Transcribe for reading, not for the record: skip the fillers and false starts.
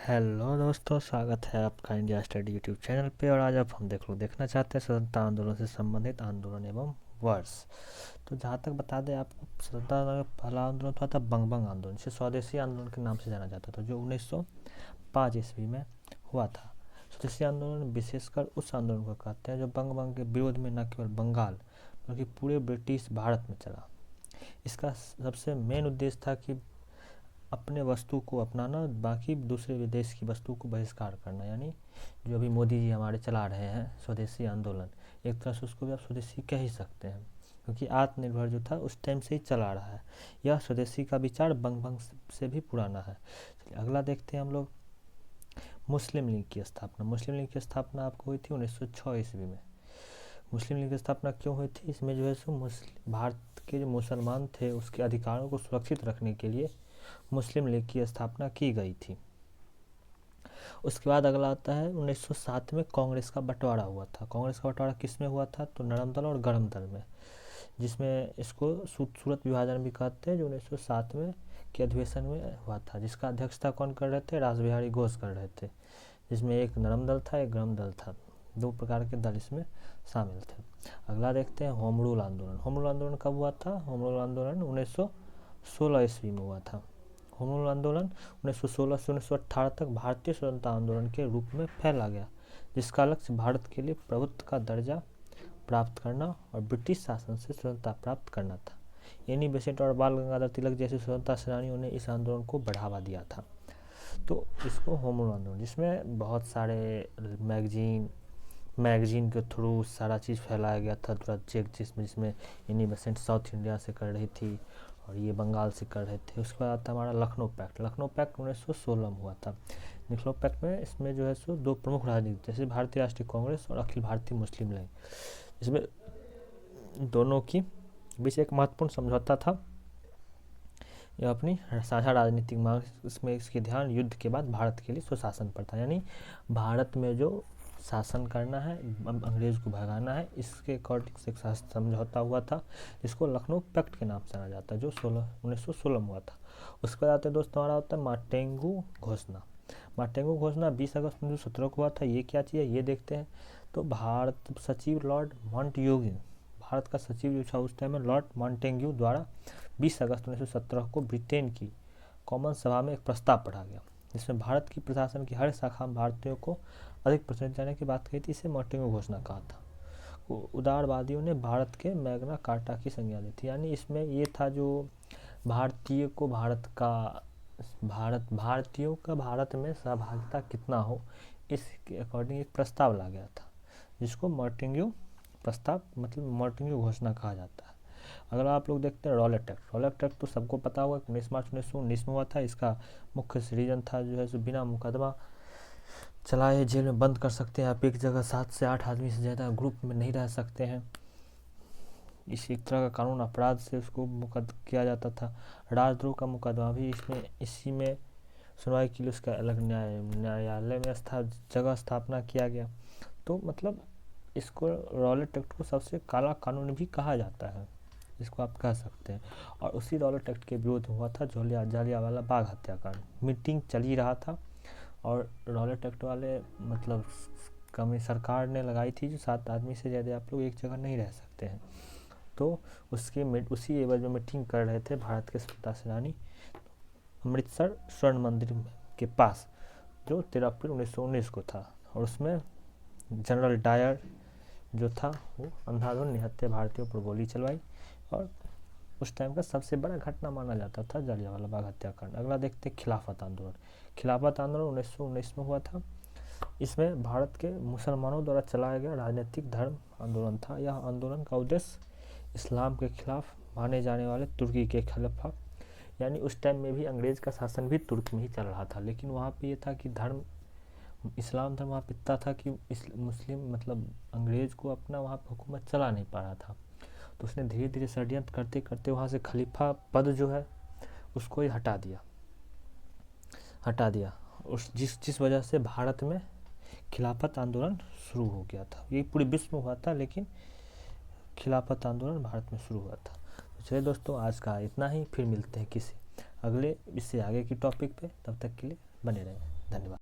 Hello दोस्तों, स्वागत है आपका इंडिया स्टडी यूट्यूब चैनल पे। और आज आप हम देखना चाहते हैं स्वतंत्रता आंदोलन से संबंधित आंदोलन एवं वर्ष। तो जहाँ तक बता दें आपको, स्वतंत्रता आंदोलन का पहला आंदोलन था बंग आंदोलन, जिसे स्वदेशी आंदोलन के नाम से जाना जाता था, जो 1905 ईस्वी में हुआ था। स्वदेशी आंदोलन विशेषकर उस आंदोलन को कहते हैं जो बंग के विरोध में न केवल बंगाल बल्कि पूरे ब्रिटिश भारत में चला। इसका सबसे मेन उद्देश्य था कि अपने वस्तु को अपनाना, बाकी दूसरे विदेश की वस्तु को बहिष्कार करना। यानी जो अभी मोदी जी हमारे चला रहे हैं स्वदेशी आंदोलन, एक तरह से उसको भी आप स्वदेशी कह ही सकते हैं, क्योंकि आत्मनिर्भर जो था उस टाइम से ही चला रहा है। यह स्वदेशी का विचार बंग से भी पुराना है। चलिए अगला देखते हैं हम लोग। मुस्लिम लीग की स्थापना। मुस्लिम लीग की स्थापना आपको हुई थी 1906 ईस्वी में। मुस्लिम लीग की स्थापना क्यों हुई थी? इसमें जो है सो भारत के जो मुसलमान थे उसके अधिकारों को सुरक्षित रखने के लिए मुस्लिम लीग की स्थापना की गई थी। उसके बाद अगला आता है 1907 में कांग्रेस का बंटवारा हुआ था। कांग्रेस का बंटवारा किस में हुआ था? तो नरम दल और गरम दल में, जिसमें इसको सूरत विभाजन भी कहते हैं, जो 1907 में के अधिवेशन में हुआ था, जिसका अध्यक्षता कौन कर रहे थे? रास बिहारी घोष कर रहे थे। जिसमें एक नरम दल था, एक गरम दल था, दो प्रकार के दल इसमें शामिल थे। अगला देखते हैं होम रूल आंदोलन। होम रूल आंदोलन कब हुआ था? होम रूल आंदोलन 1916 ईस्वी में हुआ था। होम रूल आंदोलन 1916 से 1918 तक भारतीय स्वतंत्रता आंदोलन के रूप में फैला गया, जिसका लक्ष्य भारत के लिए प्रभुत्व का दर्जा प्राप्त करना और ब्रिटिश शासन से स्वतंत्रता प्राप्त करना था। एनी बेसेंट और बाल गंगाधर तिलक जैसे स्वतंत्रता सेनानियों ने इस आंदोलन को बढ़ावा दिया था। तो इसको होम रूल आंदोलन, जिसमें बहुत सारे मैगजीन के थ्रू सारा चीज़ फैलाया गया था पूरा चेक, जिसमें एनी बेसेंट साउथ इंडिया से कर रही थी और ये बंगाल से कर रहे थे। उसके बाद आता हमारा लखनऊ पैक्ट। लखनऊ पैक्ट 1916 में हुआ था। लखनऊ पैक्ट में इसमें जो है सो दो प्रमुख राजनीति, जैसे भारतीय राष्ट्रीय कांग्रेस और अखिल भारतीय मुस्लिम लीग, इसमें दोनों की बीच एक महत्वपूर्ण समझौता था। यह अपनी साझा राजनीतिक मांग, इसमें इसके ध्यान युद्ध के बाद भारत के लिए स्वशासन पर था। यानी भारत में जो शासन करना है, अंग्रेज को भगाना है, इसके अकॉर्डिंग से एक समझौता हुआ था, जिसको लखनऊ पैक्ट के नाम से जाना जाता है, जो 1916 में हुआ था। उसके बाद आते दोस्तों हमारा होता है मार्टेंगू घोषणा। मार्टेंगू घोषणा 20 अगस्त 1917 को हुआ था। ये क्या चीज़ है ये देखते हैं। तो भारत सचिव लॉर्ड मॉन्टेग्यू, भारत का सचिव जो था उस टाइम में लॉर्ड मॉन्टेग्यू द्वारा 20 अगस्त 1917 को ब्रिटेन की कॉमन सभा में एक प्रस्ताव पढ़ा गया, जिसमें भारत की प्रशासन की हर शाखा में भारतीयों को अधिक प्रतिनिधित्व देने की बात कही थी। इसे मॉन्टेग्यू घोषणा कहा था। उदारवादियों ने भारत के मैग्ना कार्टा की संज्ञा दी थी। यानी इसमें ये था जो भारतीयों का भारत में सहभागिता कितना हो, इसके अकॉर्डिंग एक प्रस्ताव ला गया था, जिसको मॉन्टेग्यू प्रस्ताव मतलब मॉन्टेग्यू घोषणा कहा जाता है। अगर आप लोग देखते हैं रॉलेट एक्ट। रॉलेट एक्ट तो सबको पता होगा, 19 मार्च 1919 में हुआ था। इसका मुख्य रीजन था जो है सो बिना मुकदमा चलाए जेल में बंद कर सकते हैं आप एक जगह 7 से 8 आदमी से ज़्यादा ग्रुप में नहीं रह सकते हैं। इस एक तरह का कानून अपराध से उसको किया जाता था। राजद्रोह का मुकदमा भी इसी में सुनवाई के लिए उसका अलग न्यायालय में जगह स्थापना किया गया। तो मतलब इसको रॉलेट एक्ट को सबसे काला कानून भी कहा जाता है, जिसको आप कह सकते हैं। और उसी रॉलेट एक्ट के विरोध हुआ था जालियांवाला बाग हत्याकांड। मीटिंग चल ही रहा था और रॉलेट एक्ट वाले मतलब कमी सरकार ने लगाई थी जो 7 आदमी से ज़्यादा आप लोग एक जगह नहीं रह सकते हैं। तो उसी एवज में मीटिंग कर रहे थे भारत के स्वतंत्रता सेनानी अमृतसर स्वर्ण मंदिर के पास, जो 13 अप्रैल 1919 को था। और उसमें जनरल डायर जो था वो अंधाधुंध निहत्थे भारतीयों पर गोली चलवाई, और उस टाइम का सबसे बड़ा घटना माना जाता था जालियांवाला बाग हत्याकांड। अगला देखते हैं खिलाफत आंदोलन। खिलाफत आंदोलन 1919 में हुआ था। इसमें भारत के मुसलमानों द्वारा चलाया गया राजनीतिक धर्म आंदोलन था। यह आंदोलन का उद्देश्य इस्लाम के खिलाफ माने जाने वाले तुर्की के खिलाफ, यानी उस टाइम में भी अंग्रेज का शासन भी तुर्क में ही चल रहा था, लेकिन वहाँ पे ये था कि इस्लाम धर्म वहाँ पिता था कि मुस्लिम मतलब अंग्रेज को अपना वहाँ पर हुकूमत चला नहीं पा रहा था। तो उसने धीरे धीरे षड्यंत्र करते करते वहाँ से खलीफा पद जो है उसको ही हटा दिया। उस जिस वजह से भारत में खिलाफत आंदोलन शुरू हो गया था। ये पूरे विश्व में हुआ था, लेकिन खिलाफत आंदोलन भारत में शुरू हुआ था। तो चलिए दोस्तों, आज का इतना ही। फिर मिलते हैं किसी अगले इससे आगे की टॉपिक पे। तब तक के लिए बने रहें। धन्यवाद।